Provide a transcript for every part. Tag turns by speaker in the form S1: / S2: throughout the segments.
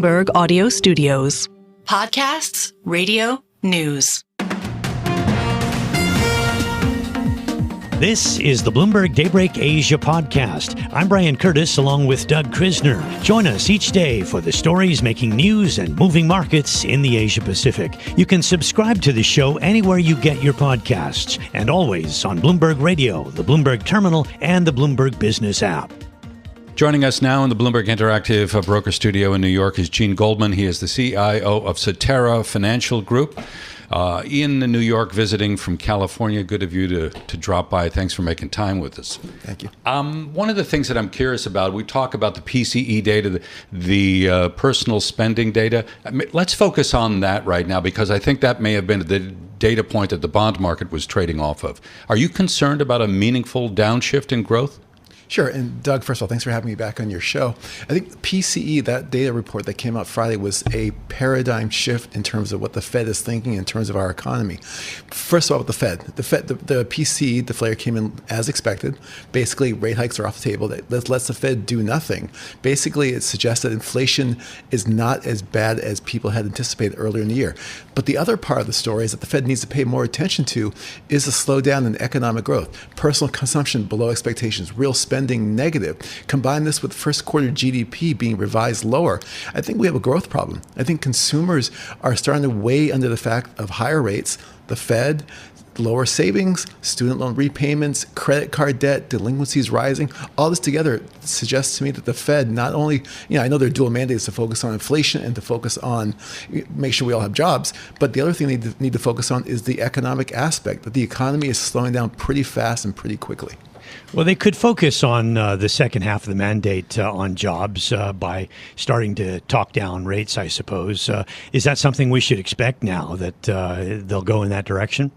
S1: Bloomberg Audio Studios. Podcasts, radio, news.
S2: This is the Bloomberg Daybreak Asia podcast. I'm Brian Curtis along with Doug Krisner. Join us each day for the stories making news and moving markets in the Asia Pacific. You can subscribe to the show anywhere you get your podcasts and always on Bloomberg Radio, the Bloomberg Terminal, and the Bloomberg Business app.
S3: Joining us now in the Bloomberg Interactive Broker Studio in New York is Gene Goldman. He is the CIO of Cetera Financial Group. In New York, visiting from California. Good of you to drop by. Thanks for making time with us.
S4: Thank you.
S3: One of the things that I'm curious about, we talk about the PCE data, the personal spending data. Let's focus on that right now, because I think that may have been the data point that the bond market was trading off of. Are you concerned about a meaningful downshift in growth?
S4: Sure. And Doug, first of all, thanks for having me back on your show. I think PCE, that data report that came out Friday, was a paradigm shift in terms of what the Fed is thinking in terms of our economy. First of all, with the Fed, the PCE deflator came in as expected. Basically, rate hikes are off the table. That lets the Fed do nothing. Basically, it suggests that inflation is not as bad as people had anticipated earlier in the year. But the other part of the story is that the Fed needs to pay more attention to is the slowdown in economic growth. Personal consumption below expectations, real spending negative. Combine this with first quarter GDP being revised lower. I think we have a growth problem. I think consumers are starting to weigh under the fact of higher rates, the Fed, lower savings, student loan repayments, credit card debt, delinquencies rising. All this together suggests to me that the Fed not only, I know their dual mandates to focus on inflation and to focus on make sure we all have jobs, but the other thing they need to focus on is the economic aspect, that the economy is slowing down pretty fast and pretty quickly.
S2: Well, they could focus on the second half of the mandate on jobs by starting to talk down rates, I suppose. Is that something we should expect now, that they'll go in that direction?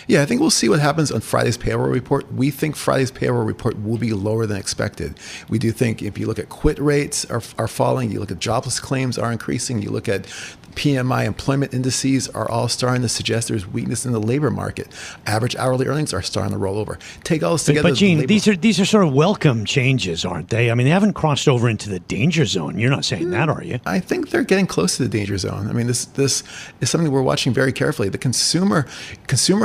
S4: Yeah, I think we'll see what happens on Friday's payroll report. We think Friday's payroll report will be lower than expected. We do think if you look at quit rates are falling, you look at jobless claims are increasing, you look at PMI employment indices are all starting to suggest there's weakness in the labor market. Average hourly earnings are starting to roll over. Take all this together.
S2: But Gene, these are sort of welcome changes, aren't they? I mean, they haven't crossed over into the danger zone. You're not saying that, are you?
S4: I think they're getting close to the danger zone. I mean, this is something we're watching very carefully. The consumer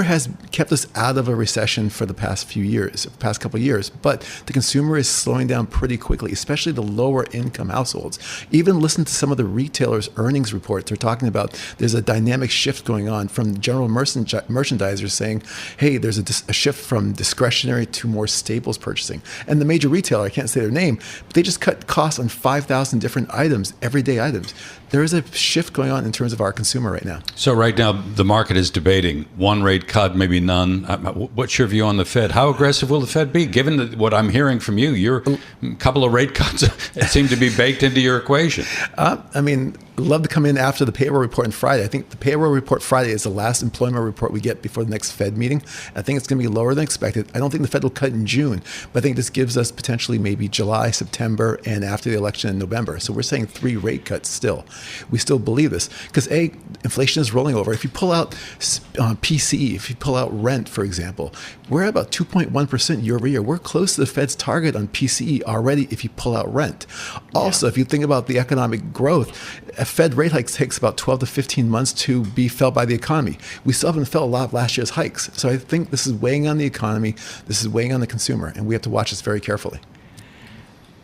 S4: has kept us out of a recession for the past couple of years, but the consumer is slowing down pretty quickly, especially the lower income households. Even listen to some of the retailers' earnings reports. They're talking about there's a dynamic shift going on from general merchandisers saying, hey, there's a shift from discretionary to more staples purchasing. And the major retailer, I can't say their name, but they just cut costs on 5,000 different items, everyday items. There is a shift going on in terms of our consumer right now.
S3: So right now, the market is debating one rate cut, maybe none. What's your view on the Fed? How aggressive will the Fed be? Given what I'm hearing from you, your couple of rate cuts seem to be baked into your equation.
S4: I'd love to come in after the payroll report on Friday. I think the payroll report Friday is the last employment report we get before the next Fed meeting. I think it's going to be lower than expected. I don't think the Fed will cut in June, but I think this gives us potentially maybe July, September, and after the election in November. So we're saying 3 rate cuts still. We still believe this because inflation is rolling over. If you pull out PCE, if you pull out rent, for example, we're at about 2.1% year over year. We're close to the Fed's target on PCE already if you pull out rent. Also, if you think about the economic growth, a Fed rate hike takes about 12 to 15 months to be felt by the economy. We still haven't felt a lot of last year's hikes. So I think this is weighing on the economy. This is weighing on the consumer, and we have to watch this very carefully.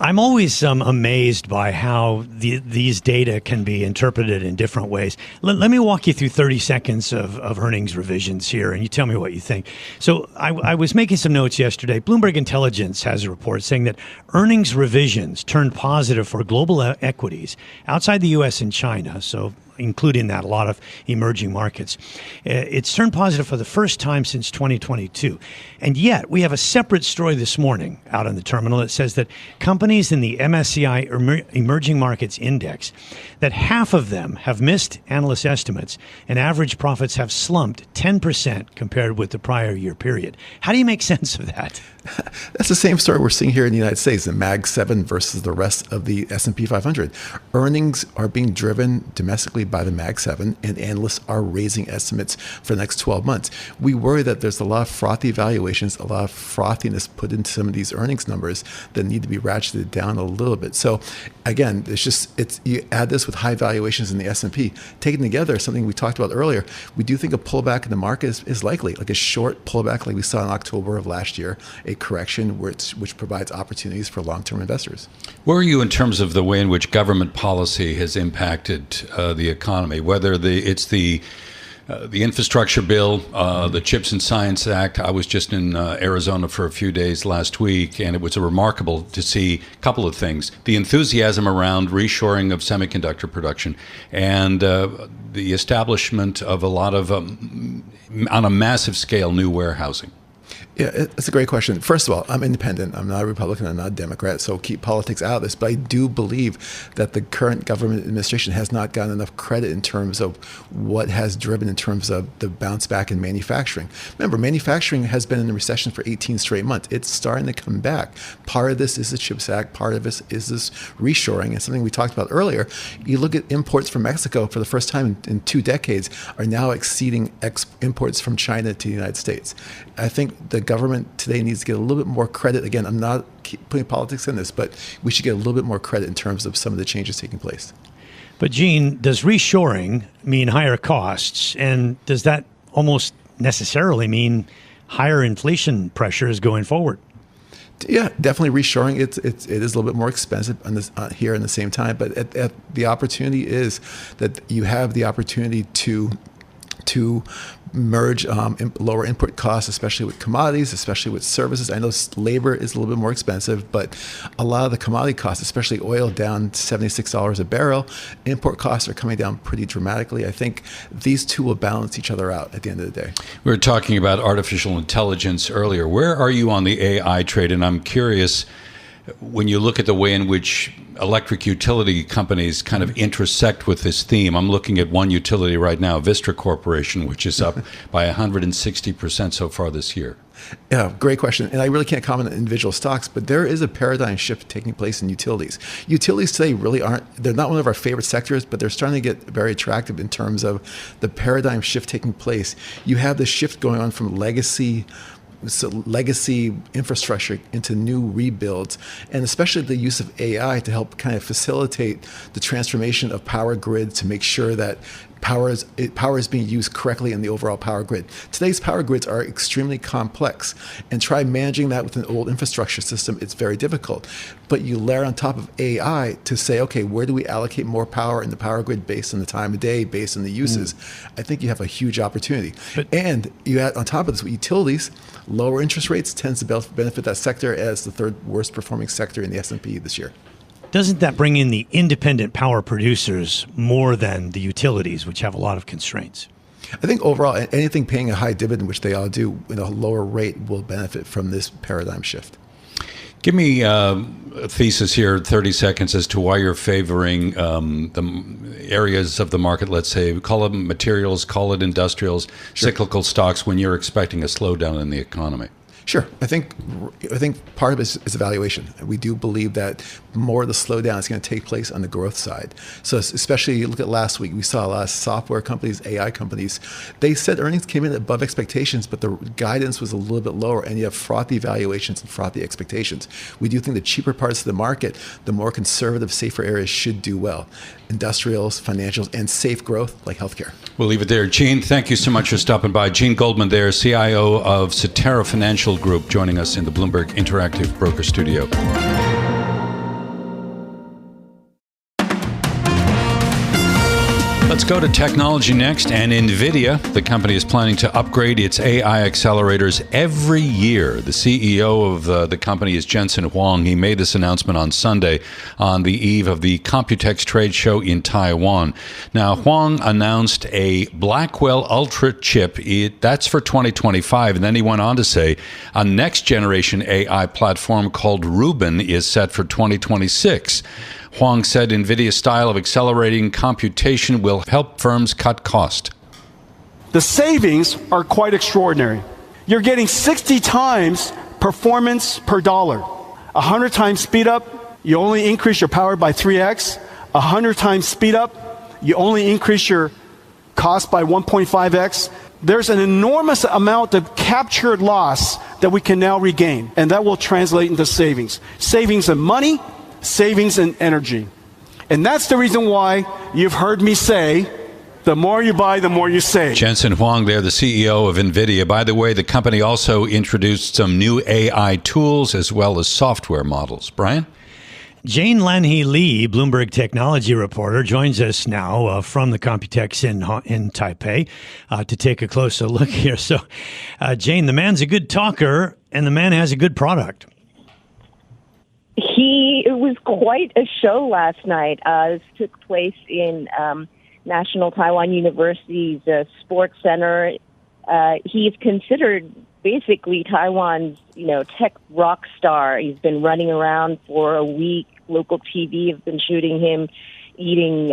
S2: I'm always amazed by how these data can be interpreted in different ways. Let me walk you through 30 seconds of earnings revisions here, and you tell me what you think. So I was making some notes yesterday. Bloomberg Intelligence has a report saying that earnings revisions turned positive for global equities outside the U.S. and China, so including that a lot of emerging markets. It's turned positive for the first time since 2022. And yet we have a separate story this morning out on the terminal that says that companies in the MSCI Emerging Markets Index, that half of them have missed analyst estimates and average profits have slumped 10% compared with the prior year period. How do you make sense of that?
S4: That's the same story we're seeing here in the United States, the Mag 7 versus the rest of the S&P 500. Earnings are being driven domestically strongly by the Mag 7, and analysts are raising estimates for the next 12 months. We worry that there's a lot of frothy valuations, a lot of frothiness put into some of these earnings numbers that need to be ratcheted down a little bit. So again, you add this with high valuations in the S&P, taken together, something we talked about earlier, we do think a pullback in the market is likely, like a short pullback like we saw in October of last year, a correction which provides opportunities for long-term investors.
S3: Where are you in terms of the way in which government policy has impacted the economy, whether it's the infrastructure bill, the Chips and Science Act? I was just in Arizona for a few days last week, and it was remarkable to see a couple of things. The enthusiasm around reshoring of semiconductor production and the establishment of a lot of, on a massive scale, new warehousing.
S4: Yeah, it's a great question. First of all, I'm independent. I'm not a Republican. I'm not a Democrat. So keep politics out of this. But I do believe that the current government administration has not gotten enough credit in terms of what has driven in terms of the bounce back in manufacturing. Remember, manufacturing has been in a recession for 18 straight months. It's starting to come back. Part of this is the CHIPS Act. Part of this is this reshoring. And something we talked about earlier, you look at imports from Mexico for the first time in 2 decades are now exceeding imports from China to the United States. I think the government today needs to get a little bit more credit. Again, I'm not putting politics in this, but we should get a little bit more credit in terms of some of the changes taking place.
S2: But Gene, does reshoring mean higher costs? And does that almost necessarily mean higher inflation pressures going forward?
S4: Yeah, definitely reshoring. It is a little bit more expensive on this, here in the same time, but the opportunity is that you have the opportunity to merge lower input costs, especially with commodities, especially with services. I know labor is a little bit more expensive, but a lot of the commodity costs, especially oil, down $76 a barrel. Import costs are coming down pretty dramatically. I think these two will balance each other out at the end of the day.
S3: We were talking about artificial intelligence earlier. Where are you on the AI trade? And I'm curious, when you look at the way in which electric utility companies kind of intersect with this theme, I'm looking at one utility right now, Vistra Corporation, which is up by 160% so far this year.
S4: Yeah, great question. And I really can't comment on individual stocks, but there is a paradigm shift taking place in utilities. Utilities today really they're not one of our favorite sectors, but they're starting to get very attractive in terms of the paradigm shift taking place. You have the shift going on from legacy infrastructure into new rebuilds, and especially the use of AI to help kind of facilitate the transformation of power grids to make sure that power is being used correctly in the overall power grid. Today's power grids are extremely complex, and try managing that with an old infrastructure system, it's very difficult. But you layer on top of AI to say, okay, where do we allocate more power in the power grid based on the time of day, based on the uses? I think you have a huge opportunity. And you add on top of this with utilities, lower interest rates tends to benefit that sector as the third worst performing sector in the S&P this year.
S2: Doesn't that bring in the independent power producers more than the utilities, which have a lot of constraints?
S4: I think overall, anything paying a high dividend, which they all do, in a lower rate, will benefit from this paradigm shift.
S3: Give me a thesis here, 30 seconds, as to why you're favoring the areas of the market, let's say, call them materials, call it industrials, sure, cyclical stocks, when you're expecting a slowdown in the economy.
S4: Sure. I think part of it is evaluation. We do believe that more of the slowdown is going to take place on the growth side. So especially you look at last week, we saw a lot of software companies, AI companies. They said earnings came in above expectations, but the guidance was a little bit lower, and you have frothy valuations and frothy expectations. We do think the cheaper parts of the market, the more conservative, safer areas should do well. Industrials, financials, and safe growth like healthcare.
S3: We'll leave it there. Gene, thank you so much for stopping by. Gene Goldman there, CIO of Cetera Financial Group, joining us in the Bloomberg Interactive Broker Studio. Let's go to technology next. And Nvidia, the company, is planning to upgrade its AI accelerators every year. The CEO of the company is Jensen Huang. He made this announcement on Sunday on the eve of the Computex trade show in Taiwan. Now, Huang announced a Blackwell Ultra chip. That's for 2025. And then he went on to say a next generation AI platform called Rubin is set for 2026. Huang said NVIDIA's style of accelerating computation will help firms cut cost.
S5: The savings are quite extraordinary. You're getting 60 times performance per dollar. 100 times speed up, you only increase your power by 3x. 100 times speed up, you only increase your cost by 1.5x. There's an enormous amount of captured loss that we can now regain, and that will translate into savings. Savings in money, savings in energy. And that's the reason why you've heard me say, the more you buy, the more you save.
S3: Jensen Huang there, the CEO of Nvidia. By the way, the company also introduced some new AI tools as well as software models. Brian?
S2: Jane Lanhee Lee, Bloomberg Technology Reporter, joins us now from the Computex in Taipei to take a closer look here. So, Jane, the man's a good talker, and the man has a good product.
S6: It was quite a show last night. This took place in National Taiwan University's Sports Center. He's considered basically Taiwan's, tech rock star. He's been running around for a week. Local TV have been shooting him eating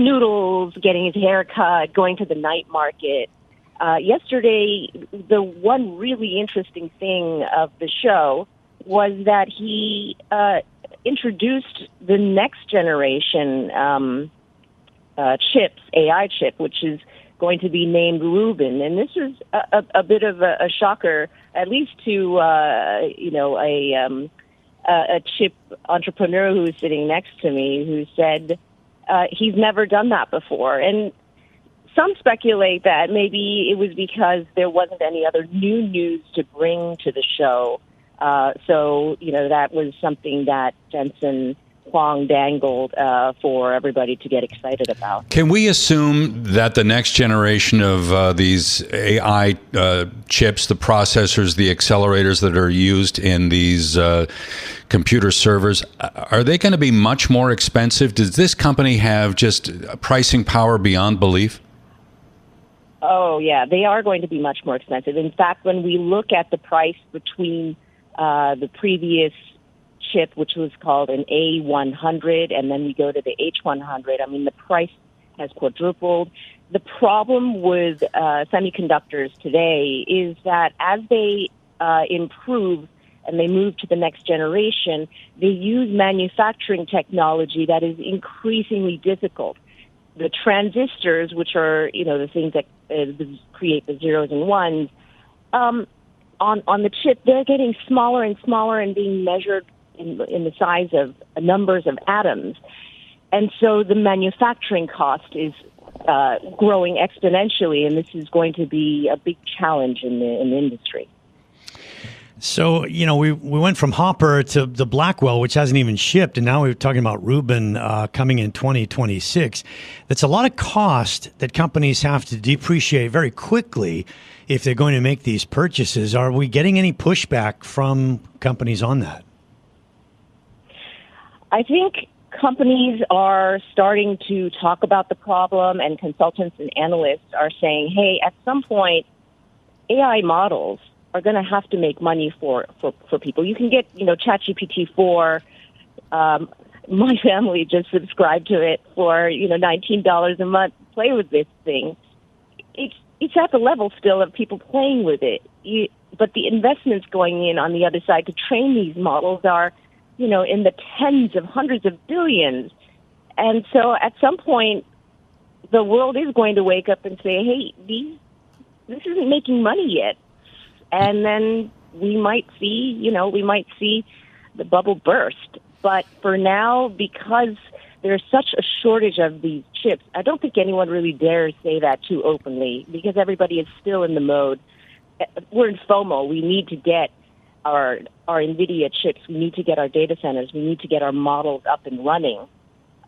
S6: noodles, getting his hair cut, going to the night market. Yesterday, the one really interesting thing of the show was that he introduced the next generation chips, AI chip, which is going to be named Rubin. And this is a bit of a shocker, at least to a chip entrepreneur who was sitting next to me, who said he's never done that before. And some speculate that maybe it was because there wasn't any other new news to bring to the show. So that was something that Jensen Huang dangled for everybody to get excited about.
S3: Can we assume that the next generation of these AI chips, the processors, the accelerators that are used in these computer servers, are they going to be much more expensive? Does this company have just pricing power beyond belief?
S6: Oh, yeah, they are going to be much more expensive. In fact, when we look at the price between the previous chip, which was called an A100, and then we go to the H100, I mean, the price has quadrupled. The problem with semiconductors today is that as they improve and they move to the next generation, they use manufacturing technology that is increasingly difficult. The transistors, which are, the things that create the zeros and ones, on the chip, they're getting smaller and smaller and being measured in the size of numbers of atoms. And so the manufacturing cost is growing exponentially, and this is going to be a big challenge in the industry.
S2: So, we went from Hopper to the Blackwell, which hasn't even shipped, and now we're talking about Rubin coming in 2026. That's a lot of cost that companies have to depreciate very quickly if they're going to make these purchases. Are we getting any pushback from companies on that?
S6: I think companies are starting to talk about the problem, and consultants and analysts are saying, hey, at some point, AI models are going to have to make money for people. You can get, ChatGPT-4. My family just subscribed to it for, $19 a month. Play with this thing. It's at the level still of people playing with it. But the investments going in on the other side to train these models are, in the tens of hundreds of billions. And so at some point, the world is going to wake up and say, hey, this isn't making money yet. And then we might see the bubble burst. But for now, because there's such a shortage of these chips, I don't think anyone really dares say that too openly, because everybody is still in the mode. We're in FOMO. We need to get our Nvidia chips. We need to get our data centers. We need to get our models up and running.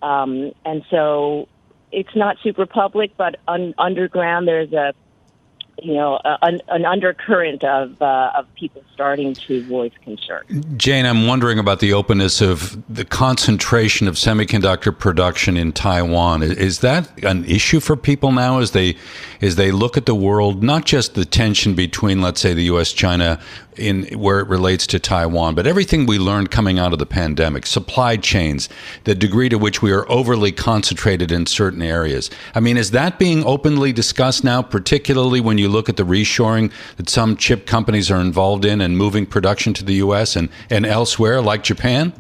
S6: And so it's not super public, but underground there's an undercurrent of people starting to voice concern.
S3: Jane, I'm wondering about the openness of the concentration of semiconductor production in Taiwan. Is that an issue for people now as they look at the world, not just the tension between, let's say, the U.S., China, in where it relates to Taiwan, but everything we learned coming out of the pandemic, supply chains, the degree to which we are overly concentrated in certain areas. I mean, is that being openly discussed now, particularly when you look at the reshoring that some chip companies are involved in and moving production to the U.S. and elsewhere, like Japan?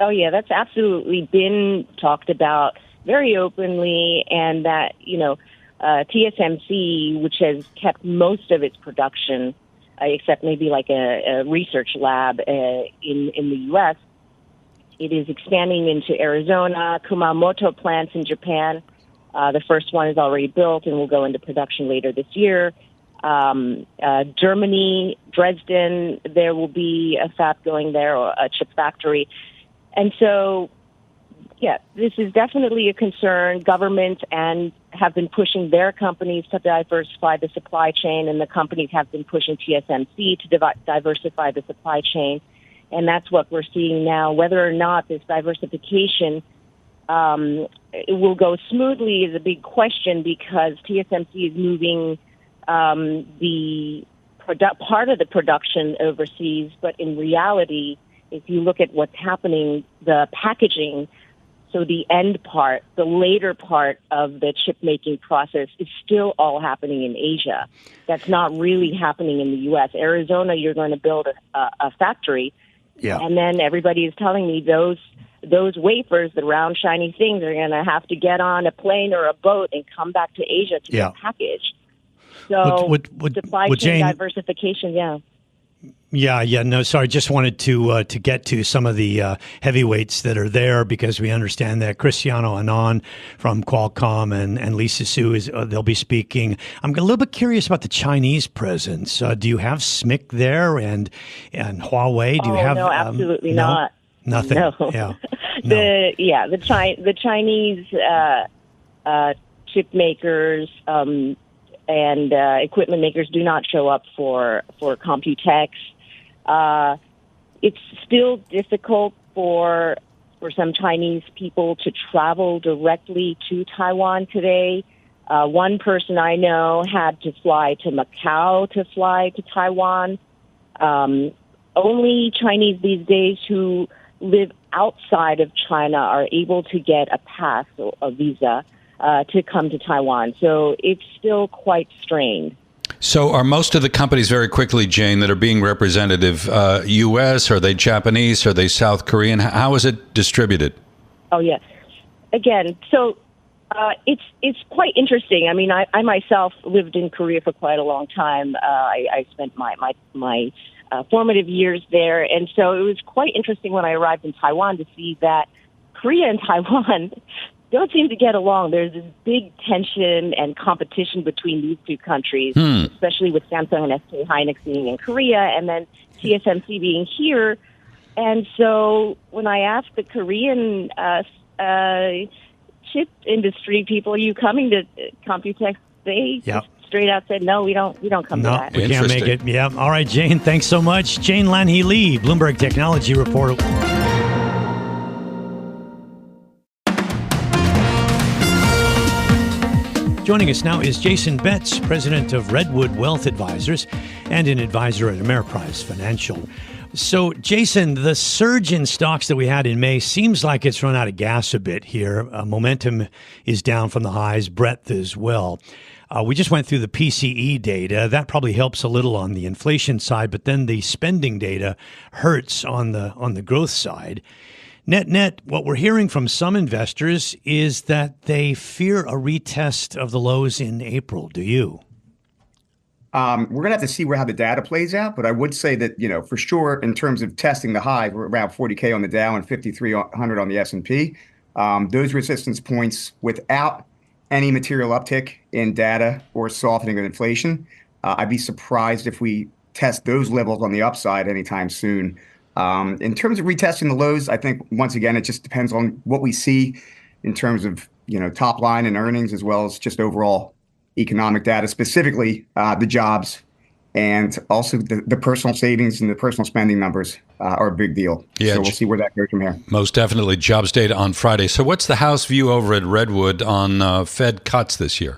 S6: Oh, yeah, that's absolutely been talked about very openly, and that, TSMC, which has kept most of its production, except maybe like a research lab in the U.S., it is expanding into Arizona, Kumamoto plants in Japan. The first one is already built and will go into production later this year. Germany, Dresden, there will be a fab going there, or a chip factory. And so, yeah, this is definitely a concern. Governments have been pushing their companies to diversify the supply chain, and the companies have been pushing TSMC to diversify the supply chain. And that's what we're seeing now. Whether or not this diversification it will go smoothly is a big question, because TSMC is moving the part of the production overseas. But in reality, if you look at what's happening, the packaging, so the end part, the later part of the chip-making process is still all happening in Asia. That's not really happening in the U.S. Arizona, you're going to build a factory.
S2: Yeah.
S6: And then everybody is telling me those wafers, the round, shiny things, are going to have to get on a plane or a boat and come back to Asia to get packaged. So supply chain diversification,
S2: No, sorry. Just wanted to get to some of the heavyweights that are there, because we understand that Cristiano Anon from Qualcomm and Lisa Su they'll be speaking. I'm a little bit curious about the Chinese presence. Do you have SMIC there and Huawei? Do you have?
S6: No, absolutely not.
S2: Nothing.
S6: No.
S2: Yeah.
S6: The Chinese chip makers and equipment makers do not show up for Computex. It's still difficult for some Chinese people to travel directly to Taiwan today. One person I know had to fly to Macau to fly to Taiwan. Only Chinese these days who live outside of China are able to get a pass or a visa to come to Taiwan. So it's still quite strained.
S3: So are most of the companies, very quickly, Jane, that are being representative U.S.? Are they Japanese? Are they South Korean? How is it distributed?
S6: Oh, yeah. Again, so it's quite interesting. I mean, I myself lived in Korea for quite a long time. I spent my formative years there. And so it was quite interesting when I arrived in Taiwan to see that Korea and Taiwan don't seem to get along. There's this big tension and competition between these two countries, especially with Samsung and SK Hynix being in Korea and then TSMC being here. And so when I asked the Korean chip industry people, are you coming to Computex? They just straight out said, no, we don't come to that.
S2: We can't make it. Yeah. All right, Jane, thanks so much. Jane Lanhee Lee, Bloomberg Technology Reporter. Joining us now is Jason Betz, president of Redwood Wealth Advisors and an advisor at Ameriprise Financial. So, Jason, the surge in stocks that we had in May seems like it's run out of gas a bit here. Momentum is down from the highs, breadth as well. We just went through the PCE data. That probably helps a little on the inflation side, but then the spending data hurts on the growth side. Net, what we're hearing from some investors is that they fear a retest of the lows in April. Do you?
S7: We're going to have to see how the data plays out, but I would say that, for sure, in terms of testing the high, we're around 40K on the Dow and 5,300 on the S&P. Those resistance points without any material uptick in data or softening of inflation, I'd be surprised if we test those levels on the upside anytime soon. In terms of retesting the lows, I think, once again, it just depends on what we see in terms of, top line and earnings, as well as just overall economic data, specifically the jobs, and also the personal savings and the personal spending numbers are a big deal.
S3: Yeah,
S7: so we'll see where that goes from here.
S3: Most definitely jobs data on Friday. So what's the house view over at Redwood on Fed cuts this year?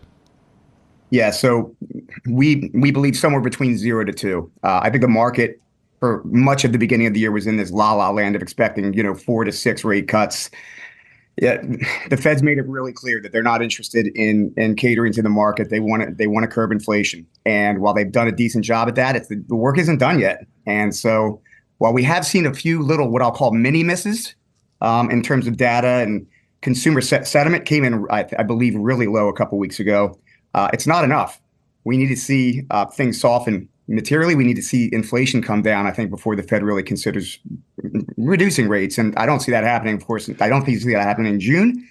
S7: Yeah, so we believe somewhere between 0 to 2. I think the market for much of the beginning of the year was in this la-la land of expecting, 4 to 6 rate cuts. Yeah, the Fed's made it really clear that they're not interested in catering to the market. They want to curb inflation. And while they've done a decent job at that, the work isn't done yet. And so while we have seen a few little what I'll call mini misses in terms of data, and consumer sentiment came in, I believe, really low a couple weeks ago. It's not enough. We need to see things soften materially. We need to see inflation come down, I think, before the Fed really considers reducing rates. And I don't see that happening. Of course, I don't think you see that happening in June.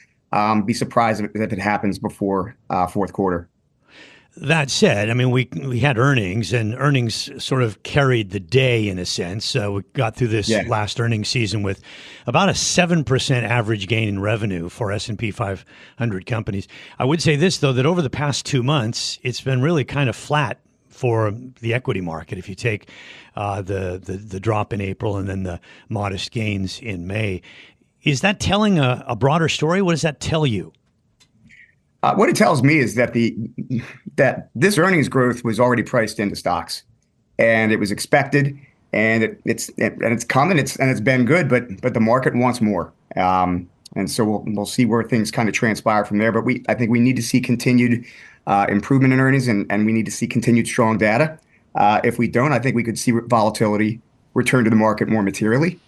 S7: Be surprised if it happens before fourth quarter.
S2: That said, I mean, we had earnings, and earnings sort of carried the day in a sense. We got through this last earnings season with about a 7% average gain in revenue for S&P 500 companies. I would say this, though, that over the past 2 months, it's been really kind of flat for the equity market. If you take the drop in April and then the modest gains in May, is that telling a broader story? What does that tell you?
S7: What it tells me is that that this earnings growth was already priced into stocks, and it was expected, and it's come, and it's been good, but the market wants more, and so we'll see where things kind of transpire from there. But I think we need to see continued improvement in earnings, and we need to see continued strong data. If we don't, I think we could see volatility return to the market more materially.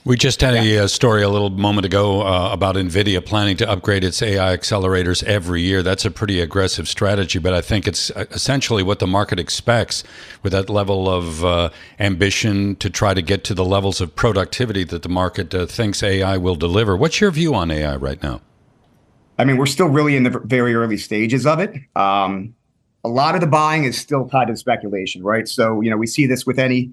S3: We just had a story a little moment ago about Nvidia planning to upgrade its AI accelerators every year. That's a pretty aggressive strategy, but I think it's essentially what the market expects with that level of ambition to try to get to the levels of productivity that the market thinks AI will deliver. What's your view on AI right now?
S7: I mean, we're still really in the very early stages of it. A lot of the buying is still tied to speculation, right? So, we see this with any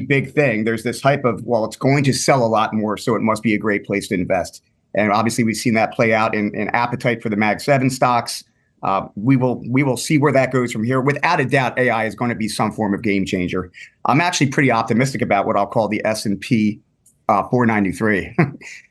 S7: big thing. There's this hype of, well, it's going to sell a lot more, so it must be a great place to invest. And obviously, we've seen that play out in appetite for the Mag 7 stocks. We will see where that goes from here. Without a doubt, AI is going to be some form of game changer. I'm actually pretty optimistic about what I'll call the S&P 493.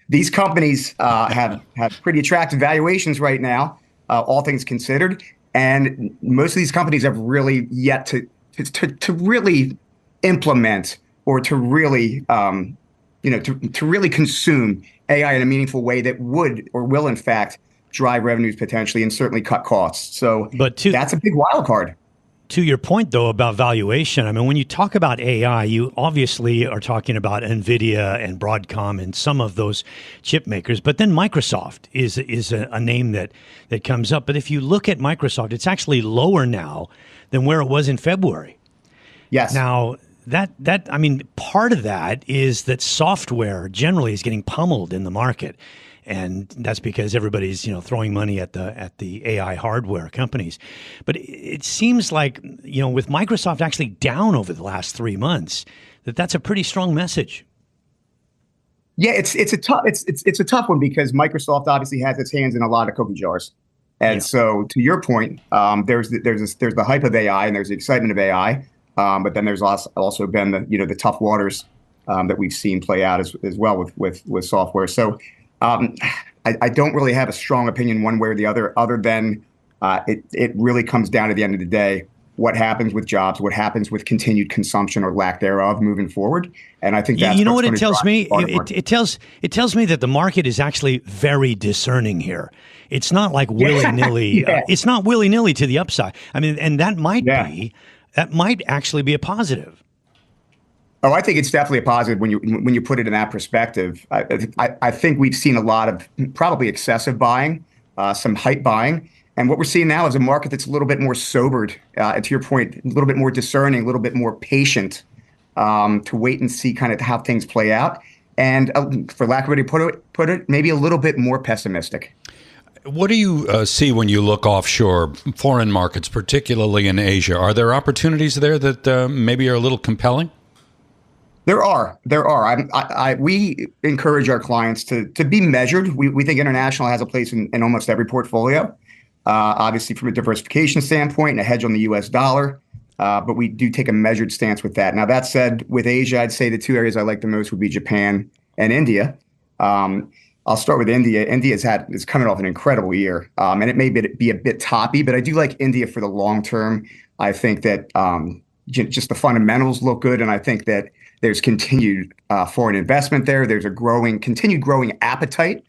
S7: These companies have pretty attractive valuations right now, all things considered. And most of these companies have really yet to really implement or to really, to really consume AI in a meaningful way that would or will, in fact, drive revenues potentially and certainly cut costs. So that's a big wild card.
S2: To your point, though, about valuation, I mean, when you talk about AI, you obviously are talking about Nvidia and Broadcom and some of those chip makers. But then Microsoft is a name that comes up. But if you look at Microsoft, it's actually lower now than where it was in February.
S7: Yes.
S2: Now, I mean, part of that is that software generally is getting pummeled in the market. And that's because everybody's, throwing money at the AI hardware companies. But it seems like, with Microsoft actually down over the last 3 months, that's a pretty strong message.
S7: Yeah, it's a tough one because Microsoft obviously has its hands in a lot of cookie jars. And so to your point, there's the hype of AI and there's the excitement of AI. But then there's also been the tough waters that we've seen play out as well with software. So I don't really have a strong opinion one way or the other than it really comes down to the end of the day, what happens with jobs, what happens with continued consumption or lack thereof moving forward. And I think that's
S2: what it tells me. It tells me that the market is actually very discerning here. It's not like willy-nilly. It's not willy-nilly to the upside. I mean, and that might actually be a positive.
S7: Oh, I think it's definitely a positive when you put it in that perspective. I think we've seen a lot of probably excessive buying, some hype buying. And what we're seeing now is a market that's a little bit more sobered, to your point, a little bit more discerning, a little bit more patient to wait and see kind of how things play out. And for lack of a better way to put it, maybe a little bit more pessimistic.
S3: What do you see when you look offshore, foreign markets, particularly in Asia? Are there opportunities there that maybe are a little compelling?
S7: There are. We encourage our clients to be measured. We think international has a place in almost every portfolio, obviously from a diversification standpoint and a hedge on the U.S. dollar. But we do take a measured stance with that. Now, that said, with Asia, I'd say the two areas I like the most would be Japan and India. I'll start with India. Is coming off an incredible year, and it may be a bit toppy, but I do like India for the long term. I think that just the fundamentals look good, and I think that there's continued foreign investment there. There's a continued growing appetite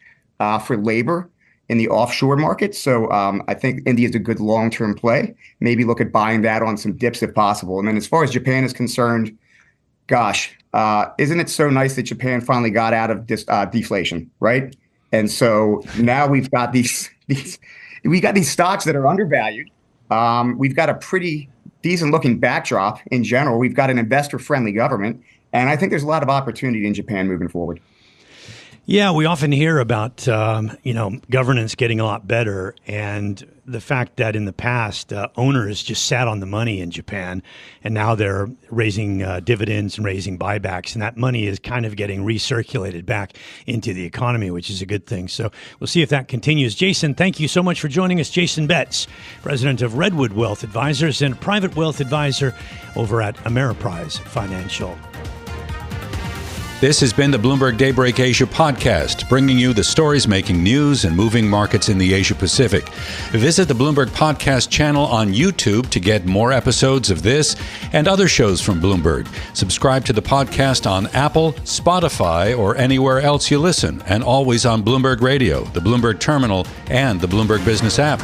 S7: for labor in the offshore market. So I think India is a good long-term play. Maybe look at buying that on some dips if possible. And then as far as Japan is concerned, Gosh, isn't it so nice that Japan finally got out of this deflation, right? And so now we've got these stocks that are undervalued. We've got a pretty decent looking backdrop in general. We've got an investor friendly government, and I think there's a lot of opportunity in Japan moving forward.
S2: Yeah, we often hear about, governance getting a lot better, and the fact that in the past, owners just sat on the money in Japan, and now they're raising dividends and raising buybacks, and that money is kind of getting recirculated back into the economy, which is a good thing. So we'll see if that continues. Jason, thank you so much for joining us. Jason Betz, president of Redwood Wealth Advisors and private wealth advisor over at Ameriprise Financial.
S3: This has been the Bloomberg Daybreak Asia podcast, bringing you the stories making news and moving markets in the Asia Pacific. Visit the Bloomberg Podcast channel on YouTube to get more episodes of this and other shows from Bloomberg. Subscribe to the podcast on Apple, Spotify, or anywhere else you listen, and always on Bloomberg Radio, the Bloomberg Terminal, and the Bloomberg Business app.